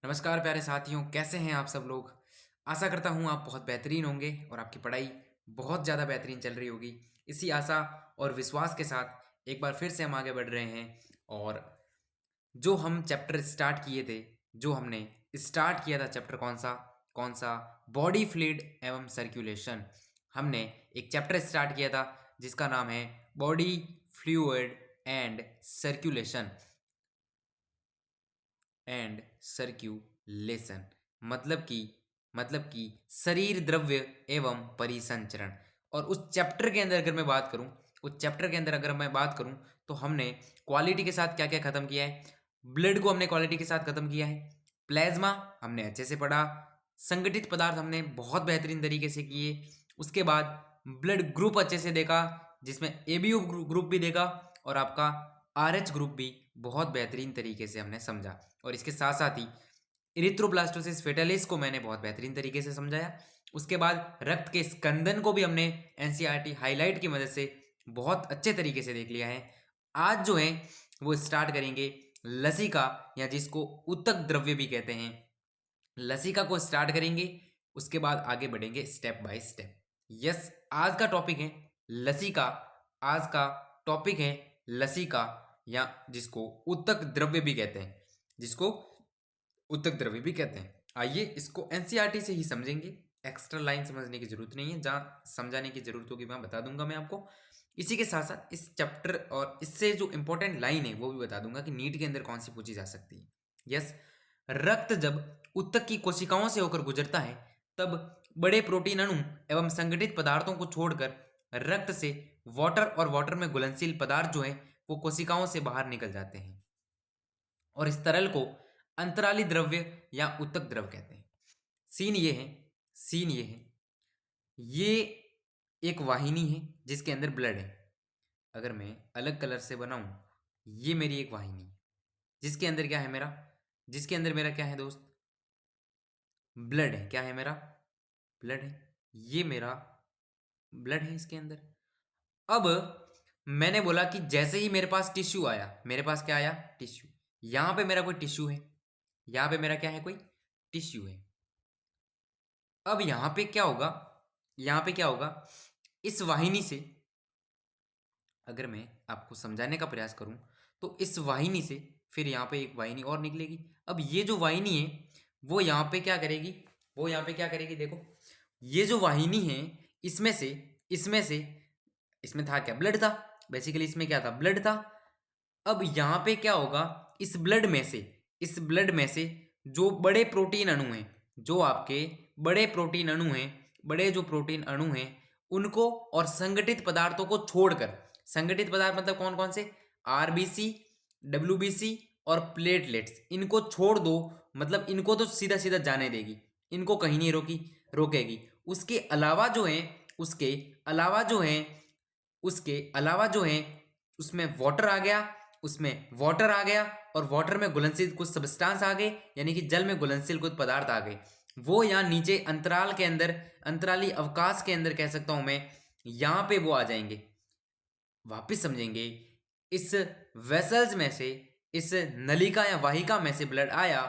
नमस्कार प्यारे साथियों, कैसे हैं आप सब लोग। आशा करता हूँ आप बहुत बेहतरीन होंगे और आपकी पढ़ाई बहुत ज़्यादा बेहतरीन चल रही होगी। इसी आशा और विश्वास के साथ एक बार फिर से हम आगे बढ़ रहे हैं और जो हम चैप्टर स्टार्ट किए थे, जो हमने स्टार्ट किया था चैप्टर कौन सा बॉडी फ्लूइड एवं सर्कुलेशन। हमने एक चैप्टर स्टार्ट किया था जिसका नाम है body fluid and circulation and circulation. मतलब कि मतलब कि शरीर द्रव्य एवं परिसंचरण। और उस चैप्टर के अंदर अगर मैं बात करूं तो हमने क्वालिटी के साथ क्या क्या खत्म किया है। ब्लड को हमने क्वालिटी के साथ खत्म किया है। प्लाज्मा हमने अच्छे से पढ़ा। संगठित पदार्थ हमने बहुत बेहतरीन तरीके से किए। उसके बाद ब्लड ग्रुप अच्छे से देखा, जिसमें एबीओ ग्रुप भी देखा और आपका आरएच ग्रुप भी बहुत बेहतरीन तरीके से हमने समझा। और इसके साथ साथ ही इरिथ्रोब्लास्टोसिस फेटालिस को मैंने बहुत बेहतरीन तरीके से समझाया। उसके बाद रक्त के स्कंदन को भी हमने एनसीईआरटी हाईलाइट की मदद से बहुत अच्छे तरीके से देख लिया है। आज जो है वो स्टार्ट करेंगे लसिका, या जिसको उत्तक द्रव्य भी कहते हैं, लसिका को स्टार्ट करेंगे। उसके बाद आगे बढ़ेंगे स्टेप बाय स्टेप। यस, आज का टॉपिक है लसिका। आज का टॉपिक है लसिका, या जिसको उत्तक द्रव्य भी कहते हैं, जिसको उत्तक द्रव्य भी कहते हैं। आइए इसको एनसीईआरटी से ही समझेंगे। एक्स्ट्रा लाइन समझने की जरूरत नहीं है, जहाँ समझाने की जरूरत होगी वहां बता दूंगा मैं आपको। इसी के साथ साथ इस चैप्टर और इससे जो इंपॉर्टेंट लाइन है वो भी बता दूंगा कि नीट के अंदर कौन सी पूछी जा सकती है। यस, रक्त जब उत्तक की कोशिकाओं से होकर गुजरता है तब बड़े प्रोटीन अणु एवं संगठित पदार्थों को छोड़कर रक्त से वाटर और वाटर में घुलनशील पदार्थ जो है वो कोशिकाओं से बाहर निकल जाते हैं और इस तरल को अंतराली द्रव्य या उत्तक द्रव कहते हैं। सीन ये है सीन ये है ये एक वाहिनी है जिसके अंदर ब्लड है। अगर मैं अलग कलर से बनाऊं, ये मेरी एक वाहिनी है जिसके अंदर क्या है मेरा, जिसके अंदर मेरा क्या है दोस्त, ब्लड है। क्या है मेरा, ब्लड है। ये मेरा ब्लड है इसके अंदर। अब मैंने बोला कि जैसे ही मेरे पास टिश्यू आया, मेरे पास क्या आया, टिश्यू। यहां पे मेरा कोई टिश्यू है, यहां पे मेरा क्या है, कोई टिश्यू है। अब यहां पे क्या होगा, यहां पे क्या होगा, इस वाहिनी से अगर मैं आपको समझाने का प्रयास करूं तो इस वाहिनी से फिर यहां पे एक वाहिनी और निकलेगी। अब ये जो वाहिनी है वो यहां पे क्या करेगी, वो यहां पे क्या करेगी, देखो ये जो वाहिनी है इसमें से इसमें से इसमें था क्या, ब्लड था। बेसिकली इसमें क्या था, ब्लड था। अब यहां पे क्या होगा, इस ब्लड में से जो बड़े प्रोटीन अणु हैं, जो आपके बड़े प्रोटीन अणु हैं, बड़े जो प्रोटीन अणु हैं उनको और संगठित पदार्थों को छोड़कर, संगठित पदार्थ मतलब कौन कौन से, आरबीसी, डब्ल्यूबीसी और प्लेटलेट्स, इनको छोड़ दो। मतलब इनको तो सीधा सीधा जाने देगी, इनको कहीं नहीं रोकेगी। उसके अलावा जो है उसके अलावा जो है उसके अलावा जो है उसमें वाटर आ गया, उसमें वाटर आ गया और वाटर में घुलनशील कुछ सब्सटेंस आ गए, यानी कि जल में घुलनशील कुछ पदार्थ आ गए। वो यहाँ नीचे अंतराल के अंदर, अंतराली अवकाश के अंदर कह सकता हूं मैं, यहां पे वो आ जाएंगे। वापिस समझेंगे, इस वेसल्स में से, इस नलिका या वाहिका में से ब्लड आया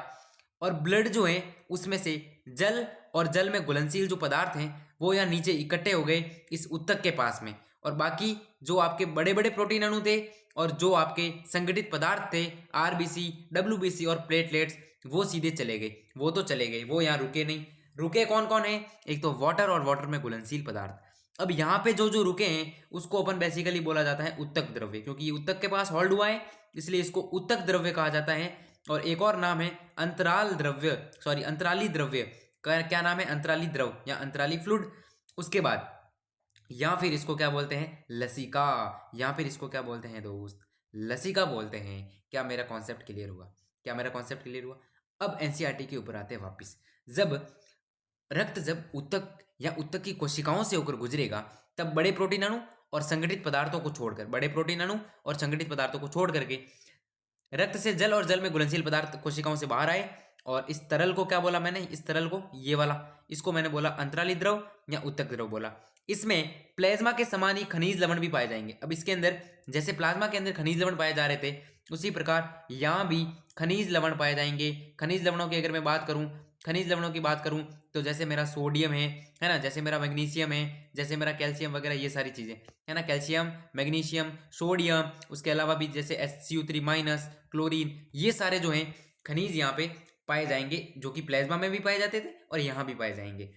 और ब्लड जो है उसमें से जल और जल में घुलनशील जो पदार्थ हैं वो यहाँ नीचे इकट्ठे हो गए इस उत्तक के पास में। और बाकी जो आपके बड़े बड़े प्रोटीन अणु थे और जो आपके संगठित पदार्थ थे, आरबीसी, डब्ल्यूबीसी और प्लेटलेट्स, वो सीधे चले गए। वो तो चले गए, वो यहाँ रुके नहीं। रुके कौन कौन है, एक तो वाटर और वाटर में घुलनशील पदार्थ। अब यहाँ पे जो जो रुके हैं उसको अपन बेसिकली बोला जाता है उत्तक द्रव्य, क्योंकि ये उत्तक के पास होल्ड हुआ है इसलिए इसको उत्तक द्रव्य कहा जाता है। और एक और नाम है अंतराल द्रव्य, सॉरी अंतराली द्रव्य का क्या नाम है, अंतराली द्रव या अंतराली फ्लूइड। उसके बाद या फिर इसको क्या बोलते हैं, लसिका, या फिर इसको क्या बोलते हैं दोस्त, लसिका बोलते हैं। क्या मेरा कॉन्सेप्ट क्लियर हुआ, क्या मेरा कॉन्सेप्ट क्लियर हुआ। अब एनसीईआरटी के ऊपर आते हैं वापिस। जब उत्तक या उत्तक की कोशिकाओं से होकर गुजरेगा तब बड़े प्रोटीन अणु और संगठित पदार्थों को छोड़कर, बड़े प्रोटीन अणु और संगठित पदार्थों को छोड़ करके रक्त से जल और जल में घुलनशील पदार्थ कोशिकाओं से बाहर आए। और इस तरल को क्या बोला मैंने, इस तरल को, ये वाला, इसको मैंने बोला अंतराली द्रव या उत्तक द्रव बोला। इसमें प्लाज्मा के समान ही खनिज लवण भी पाए जाएंगे। अब इसके अंदर जैसे प्लाज्मा के अंदर खनिज लवण पाए जा रहे थे, उसी प्रकार यहाँ भी खनिज लवण पाए जाएंगे। खनिज लवणों की अगर मैं बात करूँ, खनिज लवणों की बात करूँ तो जैसे मेरा सोडियम है ना, जैसे मेरा मैग्नीशियम है, जैसे मेरा कैल्शियम वगैरह, ये सारी चीज़ें है ना, कैल्शियम, मैग्नीशियम, सोडियम, उसके अलावा भी जैसे HCO3 माइनस, क्लोरीन, ये सारे जो हैं खनिज यहाँ पे पाए जाएंगे, जो कि प्लाज्मा में भी पाए जाते थे और यहाँ भी पाए जाएंगे।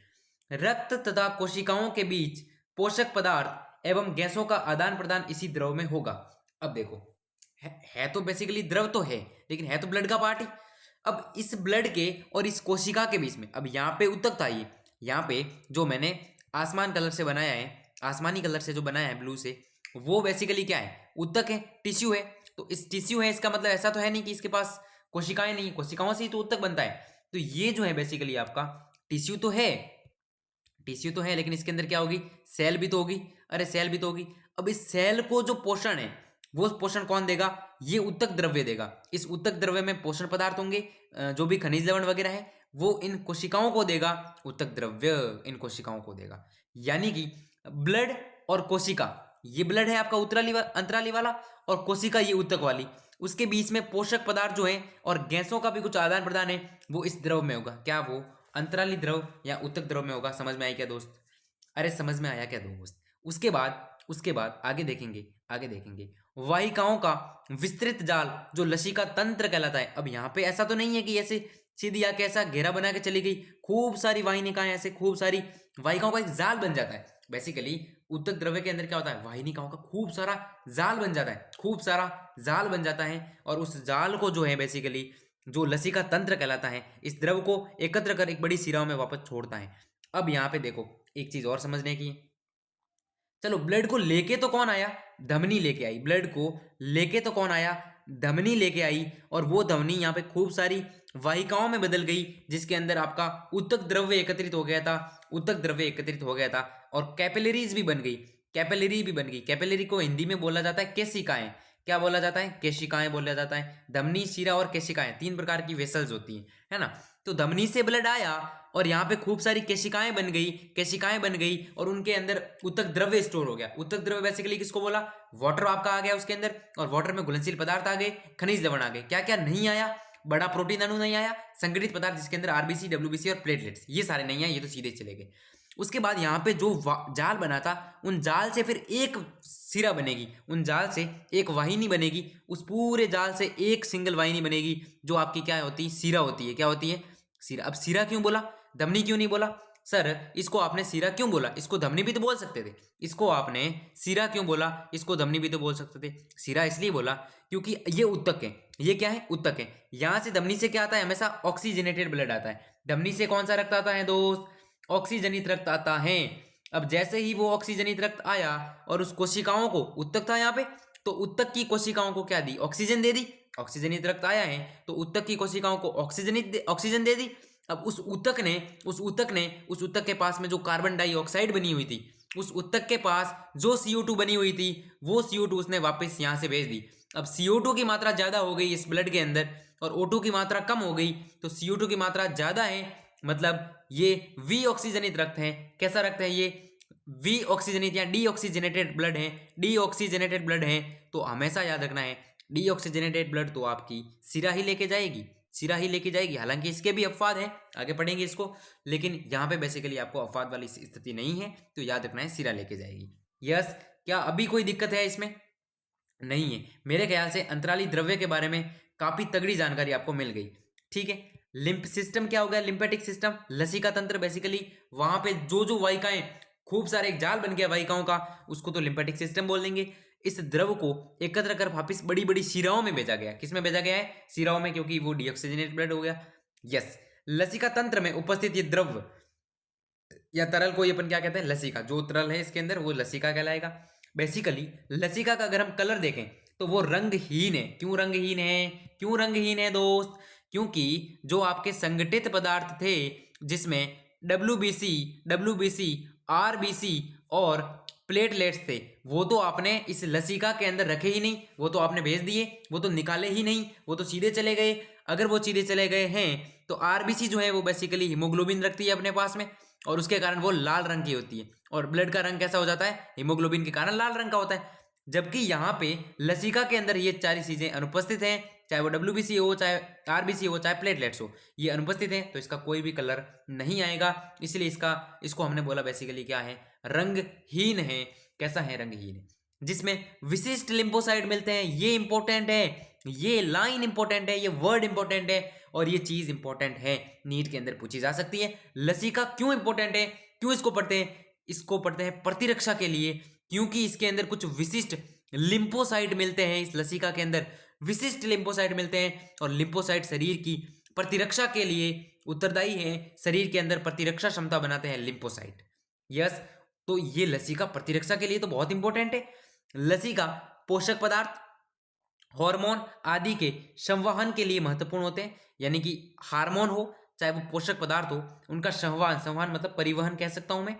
रक्त तथा कोशिकाओं के बीच पोषक पदार्थ एवं गैसों का आदान प्रदान इसी द्रव में होगा। अब देखो, है तो बेसिकली द्रव तो है, लेकिन है तो ब्लड का पार्ट ही। अब इस ब्लड के और इस कोशिका के बीच में, अब यहाँ पे उत्तकता, ये यहाँ पे जो मैंने आसमान कलर से बनाया है, आसमानी कलर से जो बनाया है ब्लू से, वो बेसिकली क्या है, उत्तक है, टिश्यू है। तो इस टिश्यू है, इसका मतलब ऐसा तो है नहीं कि इसके पास कोशिकाएं नहीं, कोशिकाओं से ही तो उत्तक बनता है। तो ये जो है बेसिकली आपका टिश्यू तो है, टिश्यू तो है, लेकिन इसके अंदर क्या होगी, सेल भी तो होगी। अरे सेल भी तो होगी। अब इस सेल को जो पोषण है, वो पोषण कौन देगा, ये उत्तक द्रव्य देगा। इस उत्तक द्रव्य में पोषण पदार्थ होंगे, जो भी खनिज लवण वगैरह है, वो इन कोशिकाओं को देगा, उत्तक द्रव्य इन कोशिकाओं को देगा। यानी कि ब्लड और कोशिका, ये ब्लड है आपका अंतराली वाला, और कोशिका ये उत्तक वाली, उसके बीच में पोषक पदार्थ जो है और गैसों का भी कुछ आदान प्रदान है, वो इस द्रव में होगा। क्या वो अंतराली द्रव या उत्तक द्रव में होगा। समझ में आया क्या दोस्त? अरे समझ में आया क्या दोस्त? उसके बाद आगे देखेंगे, वाहिकाओं का विस्तृत जाल जो लसिका तंत्र कहलाता है। अब यहाँ पे ऐसा तो नहीं है कि ऐसे सीधी आके ऐसा घेरा बना के चली गई, खूब सारी वाहिनिकाएं, ऐसे खूब सारी वाहिकाओं का एक जाल बन जाता है। बेसिकली उत्तक द्रव्य के अंदर क्या होता है, वाहिनिकाओं का खूब सारा जाल बन जाता है, खूब सारा जाल बन जाता है, और उस जाल को जो है बेसिकली जो लसिका तंत्र कहलाता है, इस द्रव को एकत्र कर एक बड़ी सिराओं में वापस छोड़ता है। अब यहाँ पे देखो एक चीज और समझने की, चलो ब्लड को लेके तो कौन आया, धमनी लेके आई। ब्लड को लेके तो कौन आया, धमनी लेके आई, और वो धमनी यहाँ पे खूब सारी वाहिकाओं में बदल गई, जिसके अंदर आपका उत्तक द्रव्य एकत्रित हो गया था, उत्तक द्रव्य एकत्रित हो गया था, और कैपिलरीज भी बन गई, कैपिलरी भी बन गई। कैपिलरी को हिंदी में बोला जाता है केशिकाएं। क्या बोला जाता है, केशिकाएं बोला जाता है। धमनी, शिरा और केशिकाएं, तीन प्रकार की वेसल्स होती हैं, है ना। तो धमनी से ब्लड आया और यहाँ पे खूब सारी केशिकाएं बन गई, केशिकाएं बन गई, और उनके अंदर उत्तक द्रव्य स्टोर हो गया। उत्तक द्रव्य बेसिकली किसको बोला, वाटर आपका आ गया उसके अंदर, और वाटर में घुलनशील पदार्थ आ गए, खनिज लवण आ गए। क्या क्या नहीं आया, बड़ा प्रोटीन अणु नहीं आया, संगठित पदार्थ जिसके अंदर आरबीसी, डब्ल्यूबीसी और प्लेटलेट्स, ये सारे नहीं आए, ये तो सीधे चले गए। उसके बाद यहाँ पे जो जाल बना था, उन जाल से फिर एक सिरा बनेगी, उन जाल से एक वाहिनी बनेगी, उस पूरे जाल से एक सिंगल वाहिनी बनेगी, जो आपकी क्या होती है, सिरा होती है। क्या होती है, सिरा। अब सिरा क्यों बोला, धमनी क्यों नहीं बोला? सर इसको आपने सिरा क्यों बोला, इसको धमनी भी तो बोल सकते थे। इसको आपने सिरा क्यों बोला, इसको धमनी भी तो बोल सकते थे। सिरा इसलिए बोला क्योंकि ये उत्तक है, ये क्या है, उत्तक है। यहां से धमनी से क्या आता है, हमेशा ऑक्सीजनेटेड ब्लड आता है। धमनी से कौन सा रक्त आता है दोस्त, ऑक्सीजनित रक्त आता है। अब जैसे ही वो ऑक्सीजनित रक्त आया और उस कोशिकाओं को, उत्तक था यहाँ पे, तो उत्तक की कोशिकाओं को क्या दी, ऑक्सीजन दे दी। ऑक्सीजनित रक्त आया है तो उत्तक की कोशिकाओं को ऑक्सीजन दे दी। अब उस उत्तक के पास में जो कार्बन डाइऑक्साइड बनी हुई थी, उस उत्तक के पास जो CO2 बनी हुई थी, वो CO2 उसने वापस यहाँ से भेज दी। अब CO2 की मात्रा ज्यादा हो गई इस ब्लड के अंदर, और O2 की मात्रा कम हो गई, तो CO2 की मात्रा ज्यादा है, मतलब ये वी ऑक्सीजनित रक्त है। कैसा रक्त है ये, वी ऑक्सीजनित या डीऑक्सीजनेटेड ब्लड है, डीऑक्सीजनेटेड ब्लड है। तो हमेशा याद रखना है, डीऑक्सीजनेटेड ब्लड तो आपकी सिरा ही लेके जाएगी, सिरा ही लेके जाएगी। हालांकि इसके भी अपवाद हैं, आगे पढ़ेंगे इसको, लेकिन यहाँ पे बेसिकली आपको अपवाद वाली स्थिति नहीं है, तो याद रखना है सिरा लेके जाएगी। यस, क्या अभी कोई दिक्कत है इसमें? नहीं है। मेरे ख्याल से अंतराली द्रव्य के बारे में काफी तगड़ी जानकारी आपको मिल गई। ठीक है, लिम्फ सिस्टम क्या हो गया, लिम्फेटिक सिस्टम, लसिका तंत्र, बेसिकली वहां पे जो जो वाहिकाएं, खूब सारे एक जाल बन गया वाहिकाओं का, उसको तो लिम्फेटिक सिस्टम बोल देंगे। इस द्रव को एकत्र कर वापिस बड़ी बड़ी शिराओं में भेजा गया। किसमें भेजा गया है, शिराओं में, क्योंकि वो डीऑक्सीजनेटेड ब्लड हो गया। यस, लसिका तंत्र में उपस्थित ये द्रव या तरल को ये अपन क्या कहते हैं, लसिका। जो तरल है इसके अंदर वो लसिका कहलाएगा। बेसिकली लसिका का अगर हम कलर देखें तो वो रंगहीन है। क्यों रंगहीन है, क्यों रंगहीन है दोस्त? क्योंकि जो आपके संगठित पदार्थ थे, जिसमें डब्ल्यूबीसी, आरबीसी और प्लेटलेट्स थे, वो तो आपने इस लसिका के अंदर रखे ही नहीं, वो तो आपने भेज दिए, वो तो निकाले ही नहीं, वो तो सीधे चले गए। अगर वो सीधे चले गए हैं तो आरबीसी जो है वो बेसिकली हीमोग्लोबिन रखती है अपने पास में, और उसके कारण वो लाल रंग की होती है। और ब्लड का रंग कैसा हो जाता है? हीमोग्लोबिन के कारण लाल रंग का होता है। जबकि यहाँ पे लसिका के अंदर ये सारी चीजें अनुपस्थित हैं, चाहे वो WBC हो, चाहे RBC हो, चाहे प्लेटलेट्स हो, ये अनुपस्थित है, तो इसका कोई भी कलर नहीं आएगा। इसलिए इसको हमने बोला बेसिकली क्या है? रंगहीन है। कैसा है? रंगहीन है। जिसमें विशिष्ट लिम्फोसाइट मिलते हैं, ये इंपॉर्टेंट है, ये लाइन इंपॉर्टेंट है, ये वर्ड इंपॉर्टेंट है और ये चीज इंपॉर्टेंट है, नीट के अंदर पूछी जा सकती है। लसिका क्यों इंपॉर्टेंट है? क्यों इसको पढ़ते हैं? इसको पढ़ते हैं प्रतिरक्षा के लिए, क्योंकि इसके अंदर कुछ विशिष्ट लिम्फोसाइट मिलते हैं। इस लसिका के अंदर विशिष्ट लिम्फोसाइट मिलते हैं और लिम्फोसाइट शरीर की प्रतिरक्षा के लिए उत्तरदायी है। शरीर के अंदर प्रतिरक्षा क्षमता बनाते हैं लिम्फोसाइट। यस, तो ये लसिका प्रतिरक्षा के लिए तो बहुत इंपॉर्टेंट है। लसिका पोषक पदार्थ, हार्मोन आदि के संवहन के लिए महत्वपूर्ण होते हैं। यानी कि हार्मोन हो चाहे वो पोषक पदार्थ हो, उनका संवहन मतलब परिवहन कह सकता हूं मैं,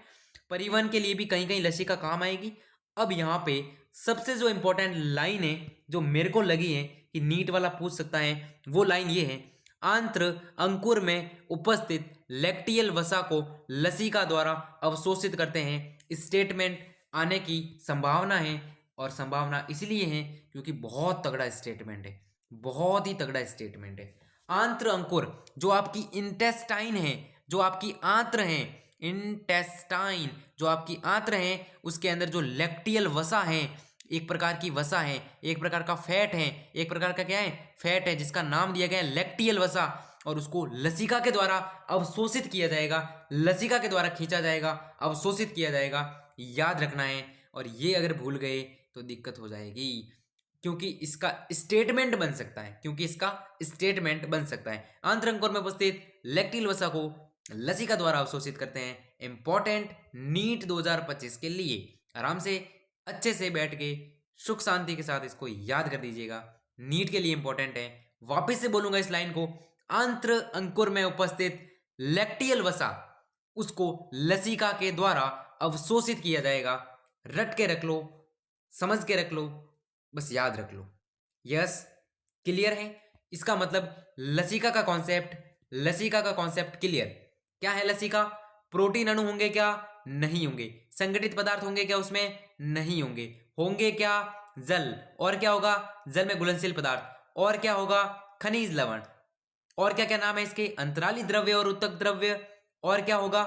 परिवहन के लिए भी कहीं कहीं लसिका काम आएगी। अब यहाँ पे सबसे जो इंपॉर्टेंट लाइन है जो मेरे को लगी है कि नीट वाला पूछ सकता है, वो लाइन ये है, आंत्र अंकुर में उपस्थित लैक्टियल वसा को लसिका द्वारा अवशोषित करते हैं। स्टेटमेंट आने की संभावना है, और संभावना इसलिए है क्योंकि बहुत तगड़ा स्टेटमेंट है, बहुत ही तगड़ा स्टेटमेंट है। आंत्र अंकुर जो आपकी इंटेस्टाइन है, जो आपकी आंत्र है, इंटेस्टाइन जो आपकी आंत्र है, उसके अंदर जो लैक्टियल वसा है, एक प्रकार की वसा है, एक प्रकार का फैट है, एक प्रकार का क्या है? फैट है, जिसका नाम दिया गया है लैक्टियल वसा, और उसको लसिका के द्वारा अवशोषित किया जाएगा, लसिका के द्वारा खींचा जाएगा, अवशोषित किया जाएगा, याद रखना है। और ये अगर भूल गए तो दिक्कत हो जाएगी, क्योंकि इसका स्टेटमेंट बन सकता है, क्योंकि इसका स्टेटमेंट बन सकता है। आंत्र अंकुर में उपस्थित लैक्टियल वसा को लसिका द्वारा अवशोषित करते हैं। इंपॉर्टेंट नीट 2025 के लिए आराम से अच्छे से बैठ के सुख शांति के साथ इसको याद कर दीजिएगा, नीट के लिए इंपॉर्टेंट है। वापस से बोलूंगा इस लाइन को, आंत्र अंकुर में उपस्थित लैक्टियल वसा, उसको लसिका के द्वारा अवशोषित किया जाएगा। रट के रख लो, समझ के रख लो, बस याद रख लो। यस, क्लियर है? इसका मतलब लसिका का कॉन्सेप्ट, लसिका का कॉन्सेप्ट क्लियर। क्या है लसिका? प्रोटीन अणु होंगे क्या? नहीं होंगे। संगठित पदार्थ होंगे क्या उसमें? नहीं होंगे। होंगे क्या? जल। और क्या होगा? जल में घुलनशील पदार्थ। और क्या होगा? खनिज लवण। और क्या क्या नाम है इसके? अंतराली द्रव्य और उत्तक द्रव्य। और क्या होगा?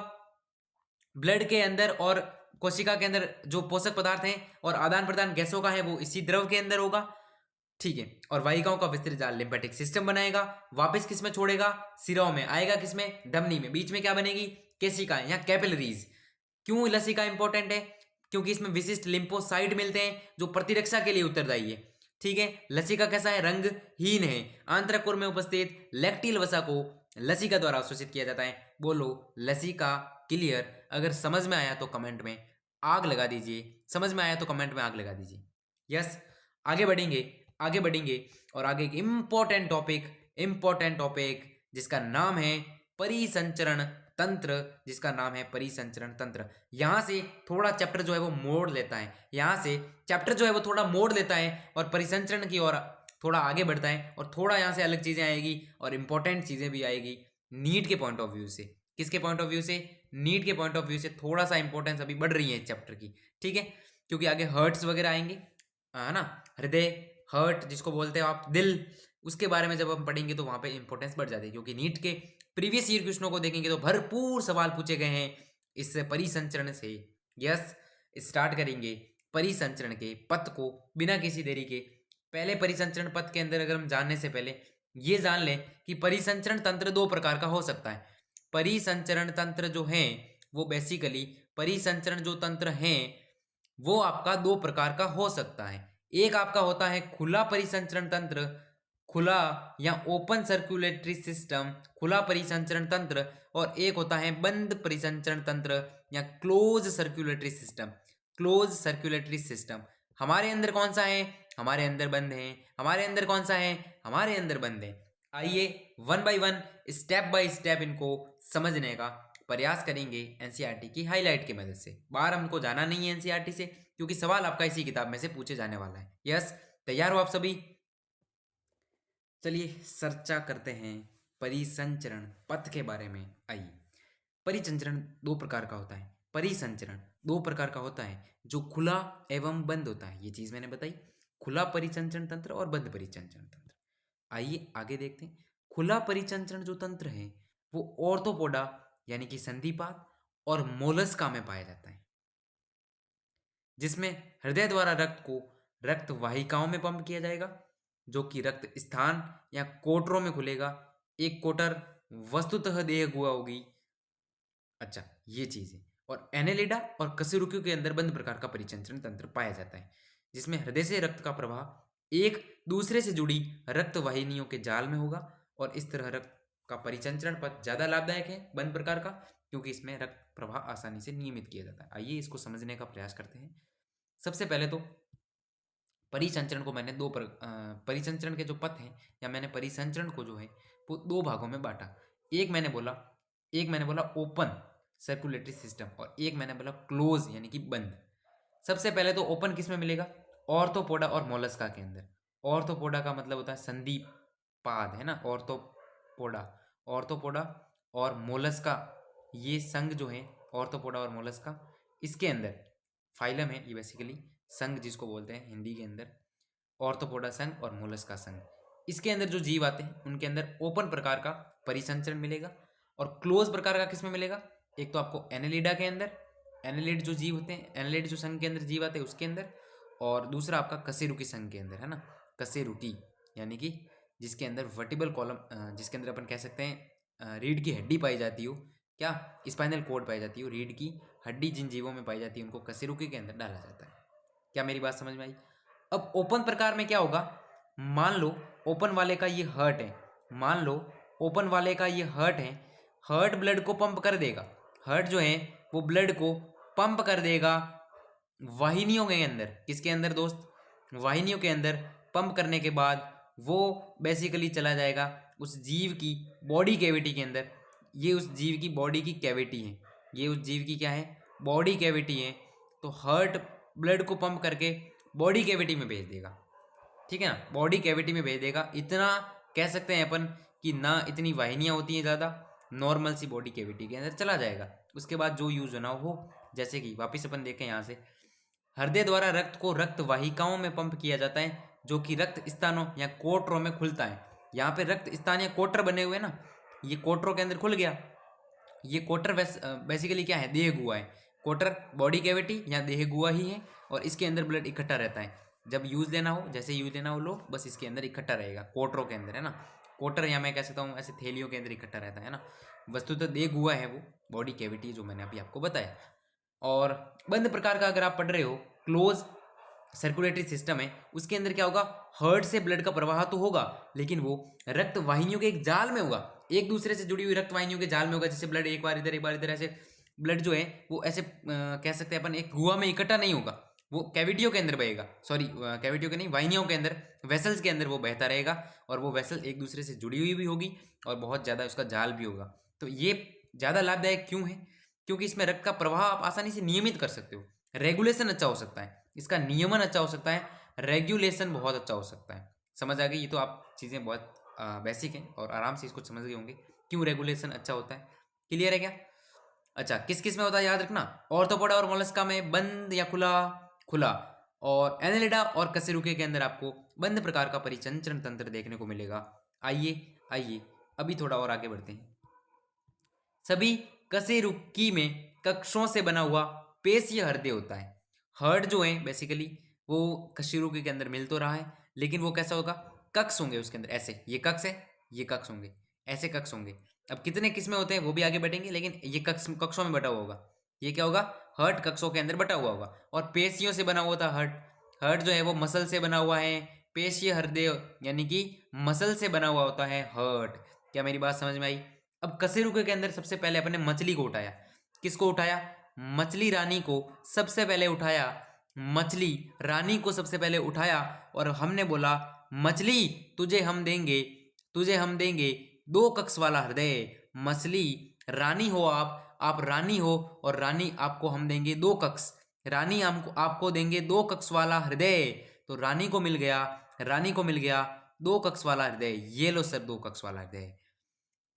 ब्लड के अंदर और कोशिका के अंदर जो पोषक पदार्थ हैं और आदान प्रदान गैसों का है वो इसी द्रव के अंदर होगा। ठीक है। और वाहिकाओं का विस्तृत जाल लिम्फेटिक सिस्टम बनाएगा। वापस किस में छोड़ेगा? सिराओं में आएगा। किसमें? धमनी में। बीच में क्या बनेगी? केशिकाएं या कैपिलरीज। क्यों लसिका इंपॉर्टेंट है? क्योंकि इसमें विशिष्ट लिम्फोसाइट मिलते हैं जो प्रतिरक्षा के लिए उत्तरदायी है। ठीक है। लसिका कैसा है? रंगहीन है। आंत्रकोर में उपस्थित लैक्टियल वसा को लसिका द्वारा अवशोषित किया जाता है। बोलो लसिका क्लियर। अगर समझ में आया तो कमेंट में आग लगा दीजिए, समझ में आया तो कमेंट में आग लगा दीजिए। यस, आगे बढ़ेंगे, आगे बढ़ेंगे और आगे एक इंपॉर्टेंट टॉपिक जिसका नाम है परिसंचरण तंत्र, जिसका नाम है परिसंचरण तंत्र। यहां से थोड़ा चैप्टर जो है वो मोड़ लेता है, यहां से चैप्टर जो है वो थोड़ा मोड़ लेता है और परिसंचरण की ओर थोड़ा आगे बढ़ता है और थोड़ा यहां से अलग चीजें आएगी और इंपॉर्टेंट चीजें भी आएगी नीट के पॉइंट ऑफ व्यू से। किसके पॉइंट ऑफ व्यू से? नीट के पॉइंट ऑफ व्यू से थोड़ा सा इंपॉर्टेंस अभी बढ़ रही है इस चैप्टर की। ठीक है, क्योंकि आगे हर्ट्स वगैरह आएंगे, है ना, हृदय, हर्ट जिसको बोलते हो आप, दिल, उसके बारे में जब हम पढ़ेंगे तो वहां पे इंपॉर्टेंस बढ़ जाती है। क्योंकि नीट के प्रीवियस ईयर क्वेश्चनों को देखेंगे तो भरपूर सवाल पूछे गए हैं इस परिसंचरण से। यस, स्टार्ट करेंगे परिसंचरण के पथ को बिना किसी देरी के। पहले परिसंचरण पथ के अंदर अगर हम जानने से पहले ये जान लें कि परिसंचरण तंत्र दो प्रकार का हो सकता है। परिसंचरण तंत्र जो है वो बेसिकली परिसंचरण जो तंत्र है वो आपका दो प्रकार का हो सकता है। एक आपका होता है खुला परिसंचरण तंत्र, खुला या ओपन सर्कुलेटरी सिस्टम, खुला परिसंचरण तंत्र, और एक होता है बंद परिसंचरण तंत्र या close circulatory system. Close circulatory system हमारे अंदर कौन सा है? हमारे अंदर बंद है। हमारे अंदर कौन सा है? हमारे अंदर बंद है। आइए one by one, step by step इनको समझने का प्रयास करेंगे एनसीईआरटी की हाईलाइट की मदद से। बाहर हमको जाना नहीं है एनसीईआरटी से, क्योंकि सवाल आपका इसी किताब में से पूछे जाने वाला है। यस, तैयार हो आप सभी? चलिए चर्चा करते हैं परिसंचरण पथ के बारे में। आइए, परिसंचरण दो प्रकार का होता है, परिसंचरण दो प्रकार का होता है, जो खुला एवं बंद होता है। ये चीज मैंने बताई, खुला परिसंचरण तंत्र और बंद परिसंचरण तंत्र। आइए आगे देखते हैं। खुला परिसंचरण जो तंत्र है वो ऑर्थोपोडा यानी कि संधिपाद और मोलस्का में पाया जाता है, जिसमें हृदय द्वारा रक्त को रक्त वाहिकाओं में पंप किया जाएगा, जो कि रक्त स्थान या कोटरों में खुलेगा। एक कोटर वस्तुतः देह गुहा होगी। अच्छा, ये चीज है। और एनेलिडा और कशेरुकियों के अंदर बंद प्रकार का परिसंचरण तंत्र पाया जाता है, जिसमें हृदय से रक्त का प्रवाह एक दूसरे से जुड़ी रक्त वाहिनियों के जाल में होगा, और इस तरह रक्त का परिसंचरण पथ ज्यादा लाभदायक है बंद प्रकार का, क्योंकि इसमें रक्त प्रवाह आसानी से नियमित किया जाता है। आइए इसको समझने का प्रयास करते हैं। सबसे पहले तो परिसंचरण को मैंने परिसंचरण के जो पथ हैं, या मैंने परिसंचरण को जो है वो दो भागों में बांटा। एक मैंने बोला ओपन सर्कुलेटरी सिस्टम, और एक मैंने बोला क्लोज यानी कि बंद। सबसे पहले तो ओपन किस में मिलेगा? ऑर्थोपोडा और मोलस्का के अंदर। ऑर्थोपोडा का मतलब होता है संधिपाद, है ना, ऑर्थोपोडा। ऑर्थोपोडा और मोलस्का, ये संघ जो है ऑर्थोपोडा और मोलस्का, इसके अंदर फाइलम है ये बेसिकली, संघ जिसको बोलते हैं हिंदी के अंदर, ऑर्थोपोडा संघ और मोलस्का संघ। इसके अंदर जो जीव आते हैं उनके अंदर ओपन प्रकार का परिसंचरण मिलेगा, और क्लोज प्रकार का किसमें मिलेगा? एक तो आपको एनेलिडा के अंदर, एनेलिड जो जीव होते हैं, एनेलिड जो संघ के अंदर जीव आते हैं उसके अंदर, और दूसरा आपका कशेरुकी संघ के अंदर, है ना, कशेरुकी यानी कि जिसके अंदर वर्टिबल कॉलम, जिसके अंदर अपन कह सकते हैं रीढ़ की हड्डी पाई जाती हो, क्या स्पाइनल कोड पाई जाती हो, रीढ़ की हड्डी जिन जीवों में पाई जाती है उनको कशेरुकी के अंदर डाला जाता है। क्या मेरी बात समझ में आई? अब ओपन प्रकार में क्या होगा? मान लो ओपन वाले का ये हर्ट है, मान लो ओपन वाले का ये हर्ट है, हर्ट ब्लड को पंप कर देगा, हर्ट जो है वो ब्लड को पंप कर देगा वाहिनियों के अंदर। किसके अंदर दोस्त? वाहिनियों के अंदर पंप करने के बाद वो बेसिकली चला जाएगा उस जीव की बॉडी कैविटी के अंदर। ये उस जीव की बॉडी की कैविटी है, ये उस जीव की क्या है? बॉडी कैविटी है। तो हर्ट ब्लड को पंप करके बॉडी कैविटी में भेज देगा, ठीक है ना, बॉडी कैविटी में भेज देगा। इतना कह सकते हैं अपन कि ना इतनी वाहिनियाँ होती हैं ज़्यादा, नॉर्मल सी बॉडी कैविटी के अंदर चला जाएगा। उसके बाद जो यूज होना हो, जैसे कि वापिस अपन देखें यहाँ से, हृदय द्वारा रक्त को रक्त वाहिकाओं में पंप किया जाता है, जो कि रक्त स्थानों या कोटरों में खुलता है। यहाँ पे रक्त स्थान या कोटर बने हुए ना, ये कोटरों के अंदर खुल गया। ये कोटर बेसिकली क्या है? देह गुहा है। कोटर बॉडी कैविटी या देह गुहा ही है, और इसके अंदर ब्लड इकट्ठा रहता है। जब यूज लेना हो, जैसे यूज लेना हो लो, बस इसके अंदर इकट्ठा रहेगा, कोटरों के अंदर, है ना। कोटर या मैं कह सकता हूँ ऐसे थैलियों के अंदर इकट्ठा रहता है ना। वस्तुतः देह गुहा है वो बॉडी कैविटी जो मैंने अभी आपको बताया। और बंद प्रकार का अगर आप पढ़ रहे हो, क्लोज सर्कुलेटरी सिस्टम है, उसके अंदर क्या होगा? हार्ट से ब्लड का प्रवाह तो होगा, लेकिन वो रक्त वाहिनियों के एक जाल में होगा, एक दूसरे से जुड़ी हुई रक्त वाहिनियों के जाल में होगा। जैसे ब्लड एक बार इधर एक बार इधर, ऐसे ब्लड जो है वो ऐसे कह सकते हैं अपन एक गुहा में इकट्ठा नहीं होगा, वो कैविटियों के अंदर बहेगा, सॉरी कैविटियों के नहीं, वाहिनियों के अंदर, वेसल्स के अंदर वो बहता रहेगा, और वो वेसल एक दूसरे से जुड़ी हुई भी होगी, और बहुत ज़्यादा उसका जाल भी होगा। तो ये ज़्यादा लाभदायक क्यों है? क्योंकि इसमें रक्त का प्रवाह आप आसानी से नियमित कर सकते हो, रेगुलेशन अच्छा हो सकता है, इसका नियमन अच्छा हो सकता है, रेगुलेशन बहुत अच्छा हो सकता है। समझ आ गई? ये तो आप चीज़ें बहुत बेसिक हैं और आराम से इसको समझ गए होंगे क्यों रेगुलेशन अच्छा होता है। क्लियर है क्या? अच्छा, किस किस में होता है याद रखना? ऑर्थोपोडा और मोलस्का में बंद या खुला? खुला। और एनेलिडा और कशेरुकी के अंदर आपको बंद प्रकार का परिसंचरण तंत्र देखने को मिलेगा। आइए आइए अभी थोड़ा और आगे बढ़ते हैं। सभी कशेरुकी में कक्षों से बना हुआ पेशीय हृदय होता है। हर्ट जो है बेसिकली वो कशेरुकी के अंदर मिल तो रहा है, लेकिन वो कैसा होगा? कक्ष होंगे उसके अंदर, ऐसे ये कक्ष है, ये कक्ष होंगे, ऐसे कक्ष होंगे। अब कितने किस्में होते हैं वो भी आगे बढ़ेंगे, लेकिन ये कक्षों में बटा हुआ होगा। ये क्या होगा? हर्ट कक्षों के अंदर बटा हुआ होगा, और पेशियों से बना हुआ था हर्ट। हर्ट जो है वो मसल से बना हुआ है, पेशीय हृदय यानी कि मसल से बना हुआ होता है हर्ट। क्या मेरी बात समझ में आई? अब कशेरुकी के अंदर सबसे पहले अपने मछली को उठाया। किसको उठाया? मछली रानी को सबसे पहले उठाया, मछली रानी को सबसे पहले उठाया, और हमने बोला मछली तुझे हम देंगे दो कक्ष वाला हृदय। मछली रानी हो आप रानी हो, और रानी आपको हम देंगे दो कक्ष, रानी हमको आपको देंगे दो कक्ष वाला हृदय। तो रानी को मिल गया दो कक्ष वाला हृदय। ये लो सर, दो कक्ष वाला हृदय।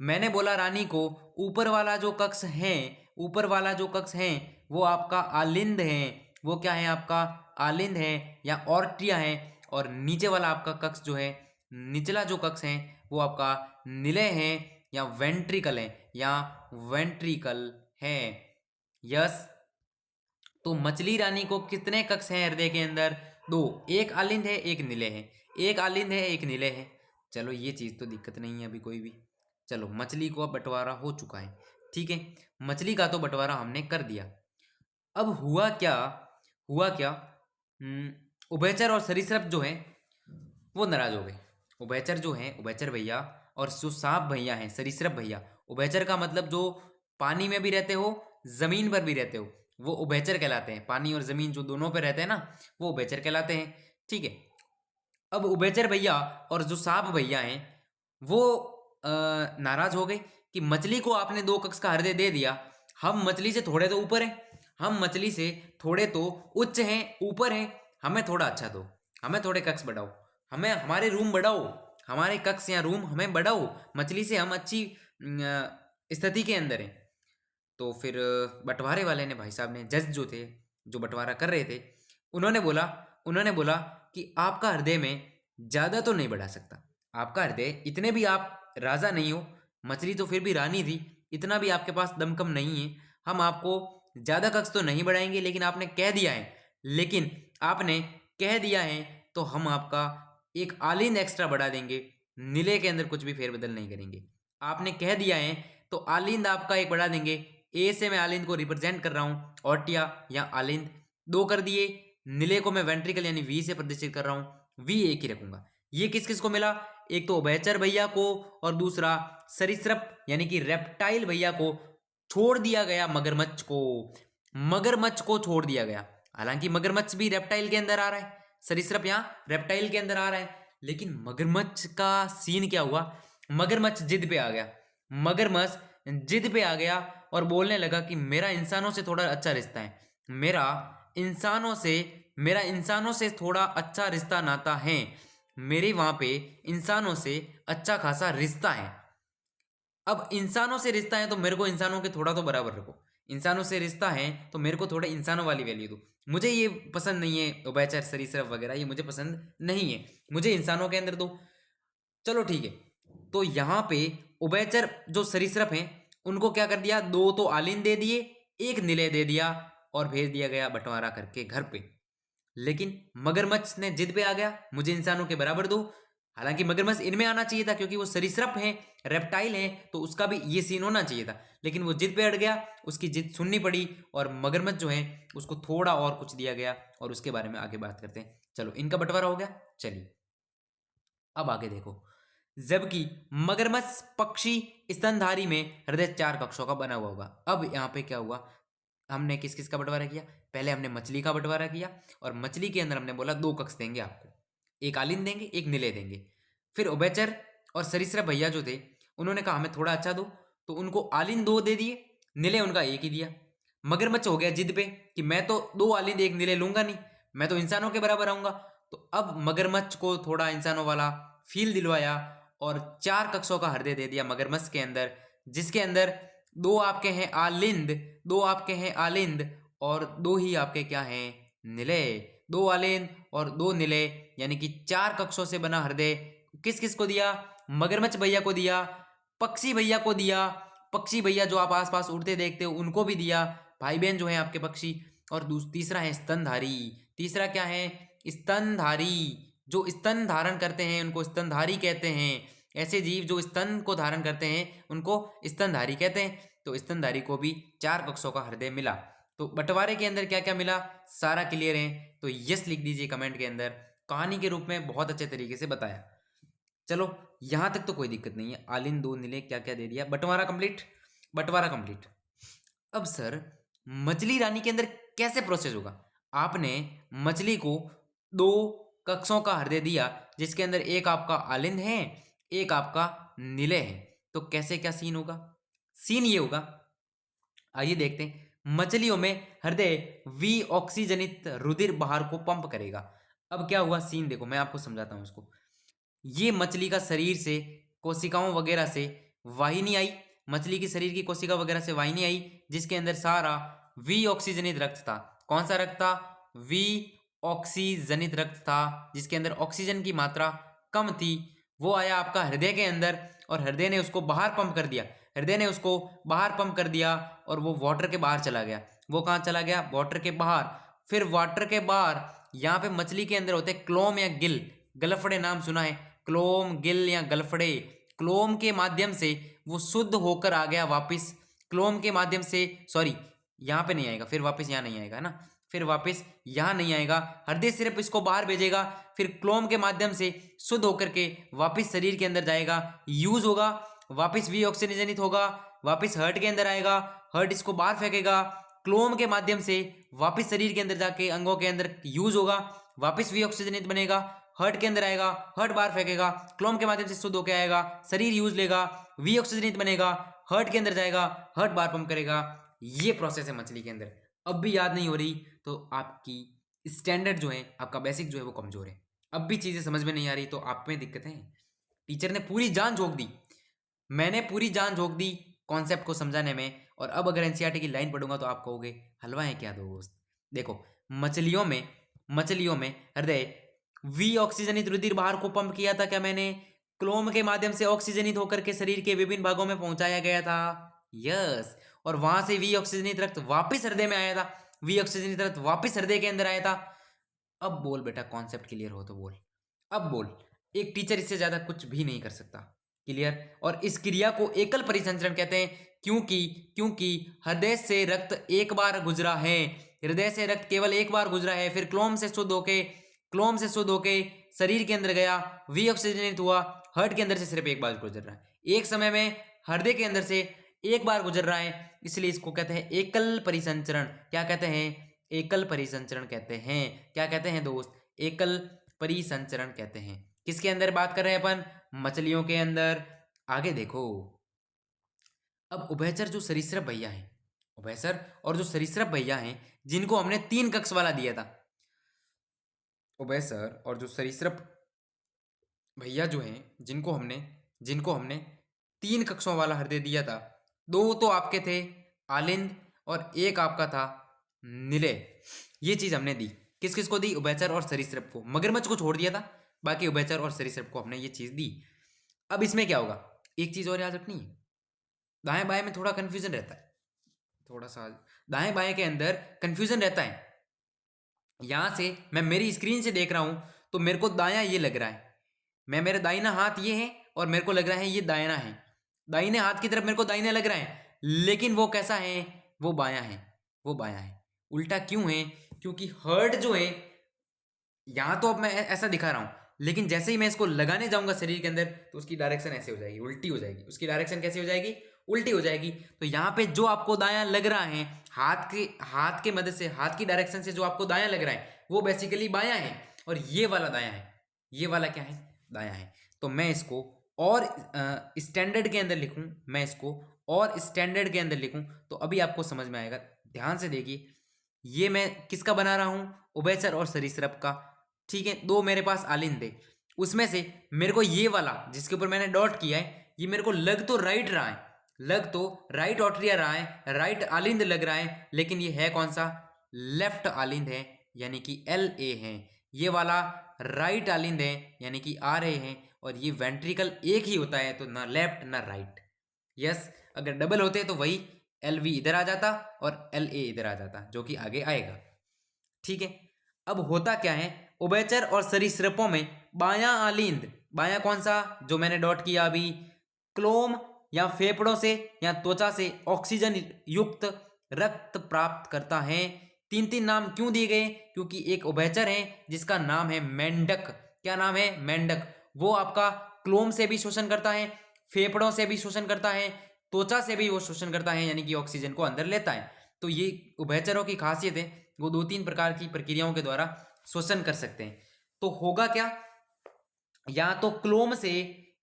मैंने बोला रानी को ऊपर वाला जो कक्ष है, ऊपर वाला जो कक्ष है वो आपका आलिंद है, वो क्या है आपका आलिंद है या ऑर्टिया है। और नीचे वाला आपका कक्ष जो है, निचला जो कक्ष है वो आपका निलय है या वेंट्रिकल है, या वेंट्रिकल है। यस। तो मछली रानी को कितने कक्ष हैं हृदय के अंदर? दो, एक आलिंद है एक निलय है, एक आलिंद है एक निलय है। चलो ये चीज़ तो दिक्कत नहीं है अभी कोई भी। चलो मछली को अब बंटवारा हो चुका है, ठीक है, मछली का तो बंटवारा हमने कर दिया। अब हुआ क्या, हुआ क्या, उभयचर और सरीसृप जो है वो नाराज हो गए। उभयचर जो है, उभयचर भैया और जो सांप भैया हैं सरीसृप भैया, उभयचर का मतलब जो पानी में भी रहते हो जमीन पर भी रहते हो वो उभयचर कहलाते हैं। पानी और जमीन जो दोनों पे रहते हैं ना वो उभयचर कहलाते हैं, ठीक है। अब उभयचर भैया और जो सांप भैया हैं वो नाराज हो गए कि मछली को आपने दो कक्ष का हृदय दे दिया, हम मछली से थोड़े तो ऊपर हैं, हम मछली से थोड़े तो उच्च हैं, ऊपर हैं, हमें थोड़ा अच्छा दो, हमें थोड़े कक्ष बढ़ाओ, हमें हमारे रूम बढ़ाओ, हमारे कक्ष या रूम हमें बढ़ाओ, मछली से हम अच्छी स्थिति के अंदर हैं। तो फिर बंटवारे वाले ने, भाई साहब ने, जज जो थे जो बंटवारा कर रहे थे, उन्होंने बोला कि आपका हृदय में ज़्यादा तो नहीं बढ़ा सकता, आपका हृदय इतने भी आप राजा नहीं हो, मछली तो फिर भी रानी थी, इतना भी आपके पास दमकम नहीं है, हम आपको ज़्यादा कक्ष तो नहीं बढ़ाएंगे, लेकिन आपने कह दिया है, लेकिन आपने कह दिया है तो हम आपका एक आलिंद एक्स्ट्रा बढ़ा देंगे, नीले के अंदर कुछ भी फेरबदल नहीं करेंगे। आपने कह दिया है तो आलिंद आपका एक बढ़ा देंगे। ए से मैं आलिंद को रिप्रेजेंट कर रहा हूँ, ऑर्टिया या आलिंद दो कर दिए, नीले को मैं वेंट्रिकल यानी वी से प्रदर्शित कर रहा हूँ, वी एक ही रखूंगा। ये किस किस को मिला? एक तो उभयचर भैया को और दूसरा सरीसृप यानी कि रेप्टाइल भैया को छोड़ दिया गया, मगरमच्छ को, मगरमच्छ को छोड़ दिया गया। हालांकि मगरमच्छ भी रेप्टाइल के अंदर आ रहा है, सरीसृप यहाँ रेप्टाइल के अंदर आ रहा है, लेकिन मगरमच्छ का सीन क्या हुआ? मगरमच्छ जिद पे आ गया, मगरमच्छ जिद पे आ गया और बोलने लगा कि मेरा इंसानों से थोड़ा अच्छा रिश्ता है, मेरा इंसानों से थोड़ा अच्छा रिश्ता नाता है, मेरे वहां पे इंसानों से अच्छा खासा रिश्ता है। अब इंसानों से रिश्ता है तो मेरे को इंसानों के थोड़ा तो बराबर रखो, इंसानों से रिश्ता है तो मेरे को थोड़े इंसानों वाली वैल्यू दो। मुझे ये पसंद नहीं है उभयचर सरीसृप वगैरह, ये मुझे पसंद नहीं है, मुझे इंसानों के अंदर दो। चलो ठीक है। तो यहाँ पे उभयचर जो सरीसृप हैं उनको क्या कर दिया, दो तो आलिंद दे दिए, एक निलय दे दिया और भेज दिया गया बंटवारा करके घर पे। लेकिन मगरमच्छ ने जिद पे आ गया, मुझे इंसानों के बराबर दो। हालांकि मगरमच्छ इनमें आना चाहिए था क्योंकि वो सरीसृप है, रेप्टाइल है, तो उसका भी ये सीन होना चाहिए था, लेकिन वो जिद पे अड़ गया, उसकी जिद सुननी पड़ी और मगरमच्छ जो है उसको थोड़ा और कुछ दिया गया, और उसके बारे में आगे बात करते हैं। चलो इनका बंटवारा हो गया, चलिए अब आगे देखो। जबकि मगरमच्छ पक्षी स्तनधारी में हृदय चार कक्षों का बना हुआ होगा। अब यहाँ पे क्या हुआ, हमने किस किस का बंटवारा किया? पहले हमने मछली का बंटवारा किया और मछली के अंदर हमने बोला दो कक्ष देंगे आपको, एक आलिंद देंगे एक निलय देंगे। फिर उभयचर और सरीसृप भैया जो थे उन्होंने कहा हमें थोड़ा अच्छा दो, तो उनको आलिंद दो दे दिए, निलय उनका एक ही दिया। मगरमच्छ हो गया जिद पे कि मैं तो दो आलिंद एक निलय लूंगा नहीं, मैं तो इंसानों के बराबर आऊंगा। तो अब मगरमच्छ को थोड़ा इंसानों वाला फील दिलवाया और चार कक्षों का हृदय दे दिया मगरमच्छ के अंदर, जिसके अंदर दो आपके हैं आलिंद, दो आपके हैं आलिंद और दो ही आपके क्या हैं, निलय। दो आलिंद और दो निलय यानी कि चार कक्षों से बना हृदय किस किस को दिया? मगरमच्छ भैया को दिया, पक्षी भैया को दिया, पक्षी भैया जो आप आसपास उड़ते देखते हो उनको भी दिया, भाई बहन जो हैं आपके पक्षी। और तीसरा है स्तनधारी। तीसरा क्या है? स्तनधारी। जो स्तन धारण करते हैं उनको स्तनधारी कहते हैं। ऐसे जीव जो स्तन को धारण करते हैं उनको स्तनधारी कहते हैं। तो स्तनधारी को भी चार कक्षों का हृदय मिला। तो बंटवारे के अंदर क्या क्या मिला, सारा क्लियर है तो यस लिख दीजिए कमेंट के अंदर। कहानी के रूप में बहुत अच्छे तरीके से बताया। चलो यहां तक तो कोई दिक्कत नहीं है, आलिंद दो निले क्या क्या दे दिया, बंटवारा कंप्लीट, बंटवारा कंप्लीट। अब सर मछली रानी के अंदर कैसे प्रोसेस होगा? आपने मछली को दो कक्षों का हृदय दिया जिसके अंदर एक आपका आलिंद है एक आपका निलय है, तो कैसे क्या सीन होगा? सीन ये होगा, आइए देखते हैं। मछलियों में हृदय वी ऑक्सीजनित रुधिर बाहर को पंप करेगा। अब क्या हुआ सीन देखो, मैं आपको समझाता हूं इसको। ये मछली का शरीर से कोशिकाओं वगैरह से वाहिनी आई, मछली की शरीर की कोशिका वगैरह से वाहिनी आई जिसके अंदर सारा वी ऑक्सीजनित रक्त था। कौन सा रक्त था? वी ऑक्सीजनित रक्त था जिसके अंदर ऑक्सीजन की मात्रा कम थी। वो आया आपका हृदय के अंदर और हृदय ने उसको बाहर पंप कर दिया। हृदय ने उसको बाहर पंप कर दिया और वो वाटर के बाहर चला गया। वो कहाँ चला गया? वाटर के बाहर। फिर वाटर के बाहर यहाँ पे मछली के अंदर होते क्लोम या गिल, गलफड़े नाम सुना है? क्लोम, गिल या गलफड़े। क्लोम के माध्यम से वो शुद्ध होकर आ गया वापस। क्लोम के माध्यम से, सॉरी यहाँ पे नहीं आएगा, फिर वापस यहाँ नहीं आएगा ना, फिर वापस यहाँ नहीं आएगा। हृदय सिर्फ इसको बाहर भेजेगा, फिर क्लोम के माध्यम से शुद्ध होकर के वापस शरीर के अंदर जाएगा, यूज होगा, वापस वी ऑक्सीजनित होगा, वापस हार्ट के अंदर आएगा, हार्ट इसको बाहर फेंकेगा, क्लोम के माध्यम से वापस शरीर के अंदर जाके अंगों के अंदर यूज होगा, वापस वी ऑक्सीजनित बनेगा, हार्ट के अंदर आएगा, हार्ट बाहर फेंकेगा, क्लोम के माध्यम से शुद्ध होकर आएगा, शरीर यूज लेगा, वी ऑक्सीजनित बनेगा, हार्ट के अंदर जाएगा, हार्ट बाहर पंप करेगा। ये प्रोसेस है मछली के अंदर। अब भी याद नहीं हो रही तो आपकी स्टैंडर्ड जो है, आपका बेसिक जो है वो कमजोर है। अब भी चीजें समझ में नहीं आ रही तो आप में दिक्कत है। टीचर ने पूरी जान झोंक दी, मैंने पूरी जान झोंक दी कॉन्सेप्ट को समझाने में, और अब अगर एनसीईआरटी की लाइन पढ़ूंगा तो आप कहोगे हलवा है क्या दोस्त। देखो, मछलियों में हृदय वी ऑक्सीजनित रुधिर बाहर को पंप किया था क्या मैंने? क्लोम के माध्यम से ऑक्सीजनित होकर के शरीर के विभिन्न भागों में पहुंचाया गया था। यस, और वहां से वी ऑक्सीजनित रक्त वापस हृदय में आया था, वी ऑक्सीजनित रक्त वापस हृदय के अंदर आया था। अब बोल बेटा, कॉन्सेप्ट क्लियर हो तो बोल, अब बोल। एक टीचर इससे ज्यादा कुछ भी नहीं कर सकता। क्लियर? और इस क्रिया को एकल परिसंचरण कहते हैं क्योंकि क्योंकि हृदय से रक्त एक बार गुजरा है, हृदय से रक्त केवल एक बार गुजरा है, फिर क्लोम से शुद्ध होके शरीर के अंदर गया, वी ऑक्सीजनित हुआ, हार्ट के अंदर से सिर्फ एक बार गुजर रहा है, एक समय में हृदय के अंदर से एक बार गुजर रहा है, इसलिए इसको कहते हैं एकल परिसंचरण। क्या कहते हैं? एकल परिसंचरण कहते हैं। क्या कहते हैं दोस्त? एकल परिसंचरण कहते हैं। किसके अंदर बात कर रहे हैं अपन? मछलियों के अंदर। आगे देखो, अब उभयचर जो सरीसृप भैया हैं, उभयचर और जो सरीसृप भैया हैं जिनको हमने 3 कक्ष वाला दिया था, उभयचर और जो सरीसृप भैया जो हैं जिनको हमने 3 कक्षों वाला हृदय दिया था, 2 तो आपके थे आलिंद और एक आपका था निलय। ये चीज हमने दी। किस किस को दी? उभयचर और सरीसृप को। मगरमच्छ को छोड़ दिया था, बाकी उभयचर और सरीसृप को हमने ये चीज दी। अब इसमें क्या होगा, एक चीज और याद रखनी है, दाएं बाएं में थोड़ा कंफ्यूजन रहता है, थोड़ा सा दाएं बाएं के अंदर कंफ्यूजन रहता है। यहां से मैं मेरी स्क्रीन से देख रहा हूं तो मेरे को दायां ये लग रहा है, मैं मेरा दाहिना हाथ ये है और मेरे को लग रहा है ये दायां है, दाहिने हाथ की तरफ मेरे को दाहिने लग रहा है, लेकिन वो कैसा है? वो बायां है, वो बायां है। उल्टा क्यों है? क्योंकि हर्ट जो है, यहां तो अब मैं ऐसा दिखा रहा हूं, लेकिन जैसे ही मैं इसको लगाने जाऊंगा शरीर के अंदर तो उसकी डायरेक्शन ऐसे हो जाएगी, उल्टी हो जाएगी। उसकी डायरेक्शन कैसे हो जाएगी? उल्टी हो जाएगी। तो यहाँ पे जो आपको दायां लग रहा है, हाथ के मदद से, हाथ की डायरेक्शन से जो आपको दायां लग रहा है वो बेसिकली बायां है, और ये वाला दायां है, ये वाला क्या है? दायां है। तो मैं इसको और स्टैंडर्ड के अंदर लिखूं, मैं इसको और स्टैंडर्ड के अंदर लिखूं तो अभी आपको समझ में आएगा। ध्यान से देखिए, ये मैं किसका बना रहा हूं? उभयचर और सरीसृप का। ठीक है, 2 मेरे पास आलिंद थे, उसमें से मेरे को ये वाला जिसके ऊपर मैंने डॉट किया है, ये मेरे को लग तो राइट रहा है, लग तो राइट ऑट्रिया रहा है, राइट आलिंद लग रहा है, लेकिन ये है कौन सा? लेफ्ट आलिंद है, यानी कि LA है। ये वाला राइट आलिंद है, यानी कि RA है। और ये वेंट्रिकल एक ही होता है, तो ना लेफ्ट ना राइट। यस, अगर डबल होते तो वही LV इधर आ जाता और LA इधर आ जाता, जो कि आगे आएगा। ठीक है, अब होता क्या है, उभयचर और सरीसृपों में बायां आलिंद, बायां कौन सा जो मैंने डॉट किया अभी, क्लोम या फेफड़ों से या त्वचा से ऑक्सीजन युक्त रक्त प्राप्त करता है। 3 नाम क्यों दिए गए? क्योंकि एक उभयचर है जिसका नाम है मेंढक। क्या नाम है? मेंढक। वो आपका क्लोम से भी शोषण करता है, फेफड़ों से भी शोषण करता है, त्वचा से भी वो शोषण करता है, यानी कि ऑक्सीजन को अंदर लेता है। तो ये उभयचरों की खासियत है, वो 2-3 प्रकार की प्रक्रियाओं के द्वारा शोषण कर सकते हैं। तो होगा क्या, या तो क्लोम से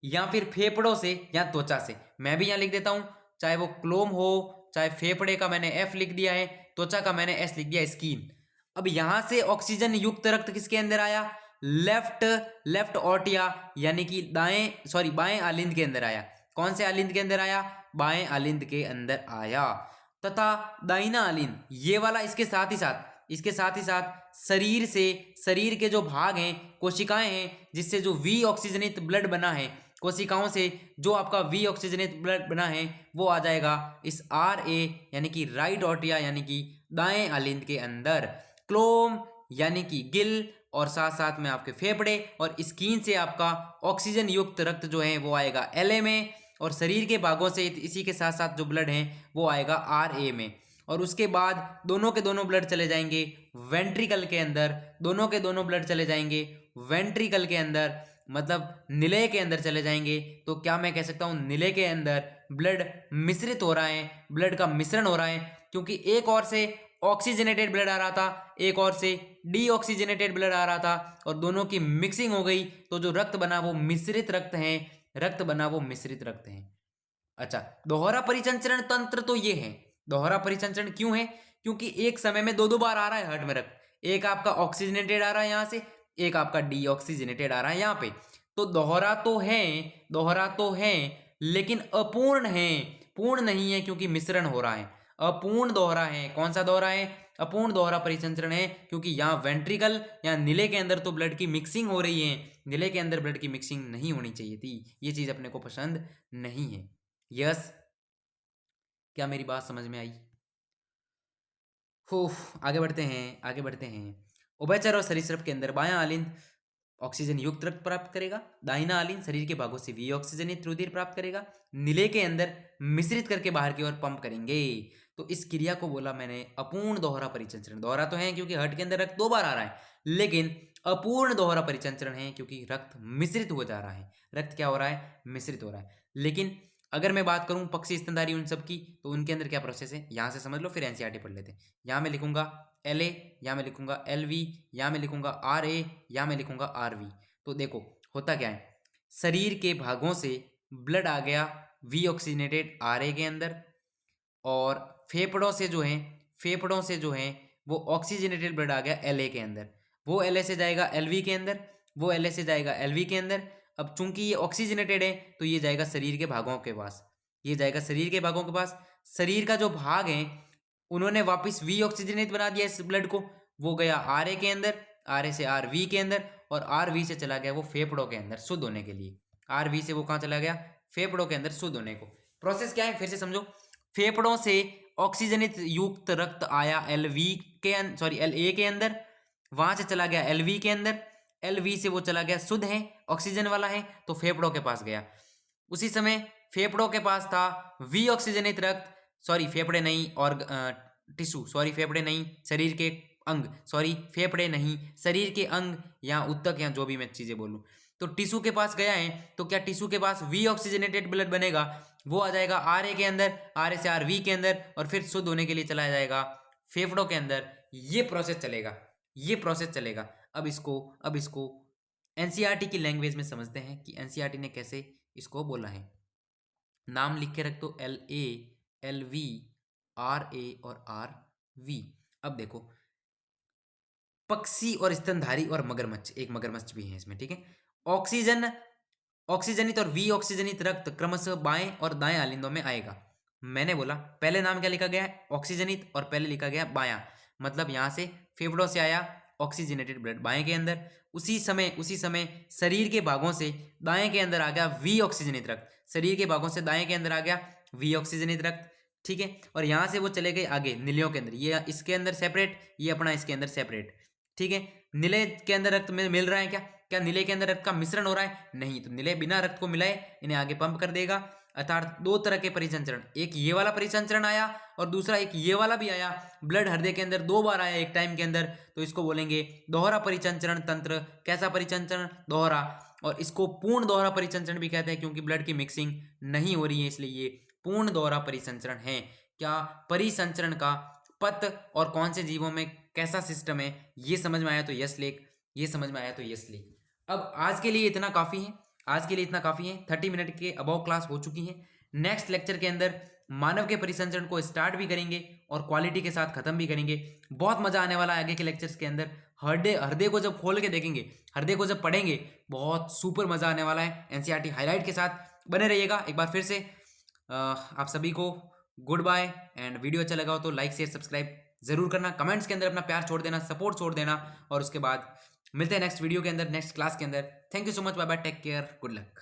या फिर फेफड़ों से या त्वचा से। मैं भी यहां लिख देता हूं, चाहे वो क्लोम हो, चाहे फेफड़े का मैंने F लिख दिया है, त्वचा का मैंने S लिख दिया, स्किन। अब यहां से ऑक्सीजन युक्त रक्त किसके अंदर आया? लेफ्ट ऑर्टिया, यानी कि बाएं आलिंद के अंदर आया। कौन से आलिंद के अंदर आया? बाएं आलिंद के अंदर आया। तथा दाहिना आलिंद ये वाला इसके साथ ही साथ शरीर के जो भाग हैं, कोशिकाएं हैं, जिससे जो वी ऑक्सीजनित ब्लड बना है, कोशिकाओं से जो आपका वी ऑक्सीजनित ब्लड बना है वो आ जाएगा इस RA यानी कि राइट ऑर्टिया यानी कि दाएं आलिंद के अंदर। क्लोम यानी कि गिल और साथ साथ में आपके फेफड़े और स्किन से आपका ऑक्सीजन युक्त रक्त जो है वो आएगा LA में, और शरीर के भागों से इसी के साथ साथ जो ब्लड है वो आएगा RA में। और उसके बाद दोनों के दोनों ब्लड चले जाएंगे वेंट्रिकल के अंदर, दोनों के दोनों ब्लड चले जाएंगे वेंट्रिकल के अंदर, मतलब निलय के अंदर चले जाएंगे। तो क्या मैं कह सकता हूँ निलय के अंदर ब्लड मिश्रित हो रहा है, ब्लड का मिश्रण हो रहा है, क्योंकि एक और से ऑक्सीजनेटेड ब्लड आ रहा था, एक और से डीऑक्सीजनेटेड ब्लड आ रहा था, और दोनों की मिक्सिंग हो गई तो जो रक्त बना वो मिश्रित रक्त है, रक्त बना वो मिश्रित रक्त है। अच्छा, दोहरा परिसंचरण तंत्र तो ये है। दोहरा परिसंचरण क्यों है? क्योंकि एक समय में दो बार आ रहा है हार्ट में रक्त, एक आपका ऑक्सीजनेटेड आ रहा है यहाँ से, एक आपका डीऑक्सीजनेटेड आ रहा है यहाँ पे। तो दोहरा तो है लेकिन अपूर्ण है, पूर्ण नहीं है, क्योंकि मिश्रण हो रहा है। अपूर्ण दोहरा है। कौन सा दोहरा है? अपूर्ण दोहरा परिसंचरण है, क्योंकि यहाँ वेंट्रिकल या नीले के अंदर तो ब्लड की मिक्सिंग हो रही है, नीले के अंदर ब्लड की मिक्सिंग नहीं होनी चाहिए थी। ये चीज अपने को पसंद नहीं है। यस, क्या मेरी बात समझ में आई? हो, आगे बढ़ते हैं। उभयचर और सरीसृप के अंदर बायां आलिंद ऑक्सीजन युक्त रक्त प्राप्त करेगा, दाहिना आलिंद शरीर के भागों से वी ऑक्सीजनित रुधिर प्राप्त करेगा, नीले के अंदर मिश्रित करके बाहर की ओर पंप करेंगे। तो इस क्रिया को बोला मैंने अपूर्ण दोहरा परिसंचरण। दोहरा तो है क्योंकि हार्ट के अंदर रक्त दो बार आ रहा है, लेकिन अपूर्ण दोहरा परिसंचरण है क्योंकि रक्त मिश्रित हो जा रहा है। रक्त क्या हो रहा है? मिश्रित हो रहा है। लेकिन अगर मैं बात करूं पक्षी स्तनधारी उन सब की, तो उनके अंदर क्या प्रोसेस है यहां से समझ लो, फिर एनसीईआरटी पढ़ लेते हैं। यहां मैं लिखूंगा LA, यहाँ मैं लिखूंगा LV, यहाँ मैं लिखूंगा RA, यहाँ मैं लिखूंगा RV। तो देखो होता क्या है, शरीर के भागों से ब्लड आ गया वी ऑक्सीजनेटेड RA के अंदर, और फेफड़ों से जो है वो ऑक्सीजनेटेड ब्लड आ गया LA के अंदर। वो LA से जाएगा LV के अंदर, वो LA से जाएगा LV के अंदर। अब चूंकि ये ऑक्सीजनेटेड है तो ये जाएगा शरीर के भागों के पास, ये जाएगा शरीर के भागों के पास। शरीर का जो भाग है उन्होंने वापस वी ऑक्सीजनेट बना दिया इस ब्लड को, वो गया RA के अंदर, RA से RV के अंदर, और RV से चला गया वो फेफड़ों के अंदर शुद्ध होने के लिए। RV से वो कहाँ चला गया? फेफड़ों के अंदर शुद्ध होने को। प्रोसेस क्या है फिर से समझो। फेफड़ों से ऑक्सीजनित युक्त रक्त आया LA के अंदर, वहां से चला गया LV के अंदर, LV से वो चला गया शुद्ध है, ऑक्सीजन वाला है, तो फेफड़ों के पास गया। उसी समय फेफड़ों के पास था वी ऑक्सीजनित रक्त, फेफड़े नहीं और टिश्यू, फेफड़े नहीं शरीर के अंग, फेफड़े नहीं शरीर के अंग या उत्तक या जो भी मैं चीजें बोलूं, तो टिश्यू के पास गया है। तो क्या टिश्यू के पास वी ऑक्सीजनेटेड ब्लड बनेगा? वो आ जाएगा RA के अंदर, RA से RV के अंदर, और फिर शुद्ध होने के लिए चला जाएगा फेफड़ों के अंदर। ये प्रोसेस चलेगा। अब इसको एनसीईआरटी की लैंग्वेज में समझते हैं कि एनसीईआरटी ने कैसे इसको बोला है। नाम लिख के रख दो LA, LV, RA और RV। अब देखो, पक्षी और स्तनधारी और मगरमच्छ, एक मगरमच्छ भी है इसमें, ठीक है। ऑक्सीजनित और वी ऑक्सीजनित रक्त क्रमशः बाएं और दाएं आलिंदों में आएगा। मैंने बोला पहले नाम क्या लिखा गया है? ऑक्सीजनित, और पहले लिखा गया बायां, मतलब यहां से फेफड़ों से आया ऑक्सीजनेटेड ब्लड बाएं के अंदर। उसी समय शरीर के भागों से दाएं के अंदर आ गया वी ऑक्सीजनित रक्त, शरीर के भागों से दाएं के अंदर आ गया वी ऑक्सीजनित रक्त, ठीक है। और यहां से वो चले गए आगे नीलियों के अंदर, ये इसके अंदर सेपरेट, ये अपना इसके अंदर सेपरेट, ठीक है। नीले के अंदर रक्त में मिल रहा है क्या नीले के अंदर रक्त का मिश्रण हो रहा है? नहीं, तो नीले बिना रक्त को मिलाए इन्हें आगे पंप कर देगा। अर्थात दो तरह के परिसंचरण, एक ये वाला परिसंचरण आया और दूसरा एक ये वाला भी आया। ब्लड हृदय के अंदर दो बार आया एक टाइम के अंदर, तो इसको बोलेंगे दोहरा परिसंचरण तंत्र। कैसा परिसंचरण? दोहरा। और इसको पूर्ण दोहरा परिसंचरण भी कहते हैं, क्योंकि ब्लड की मिक्सिंग नहीं हो रही है, इसलिए ये पूर्ण दोहरा परिसंचरण है। क्या परिसंचरण का पथ और कौन से जीवों में कैसा सिस्टम है, ये समझ में आया तो यस लिख, ये समझ में आया तो यस लिख। अब आज के लिए इतना काफ़ी है। 30 मिनट के अबव क्लास हो चुकी है। नेक्स्ट लेक्चर के अंदर मानव के परिसंचरण को स्टार्ट भी करेंगे और क्वालिटी के साथ खत्म भी करेंगे। बहुत मजा आने वाला है आगे के लेक्चर्स के अंदर। हृदय को जब खोल के देखेंगे, हृदय को जब पढ़ेंगे, बहुत सुपर मजा आने वाला है एनसीईआरटी हाईलाइट के साथ। बने रहिएगा। एक बार फिर से आप सभी को गुड बाय। एंड वीडियो अच्छा लगा हो तो लाइक शेयर सब्सक्राइब जरूर करना, कमेंट्स के अंदर अपना प्यार छोड़ देना, सपोर्ट छोड़ देना, और उसके बाद मिलते हैं नेक्स्ट वीडियो के अंदर, नेक्स्ट क्लास के अंदर। Thank you so much, bye bye, take care, good luck.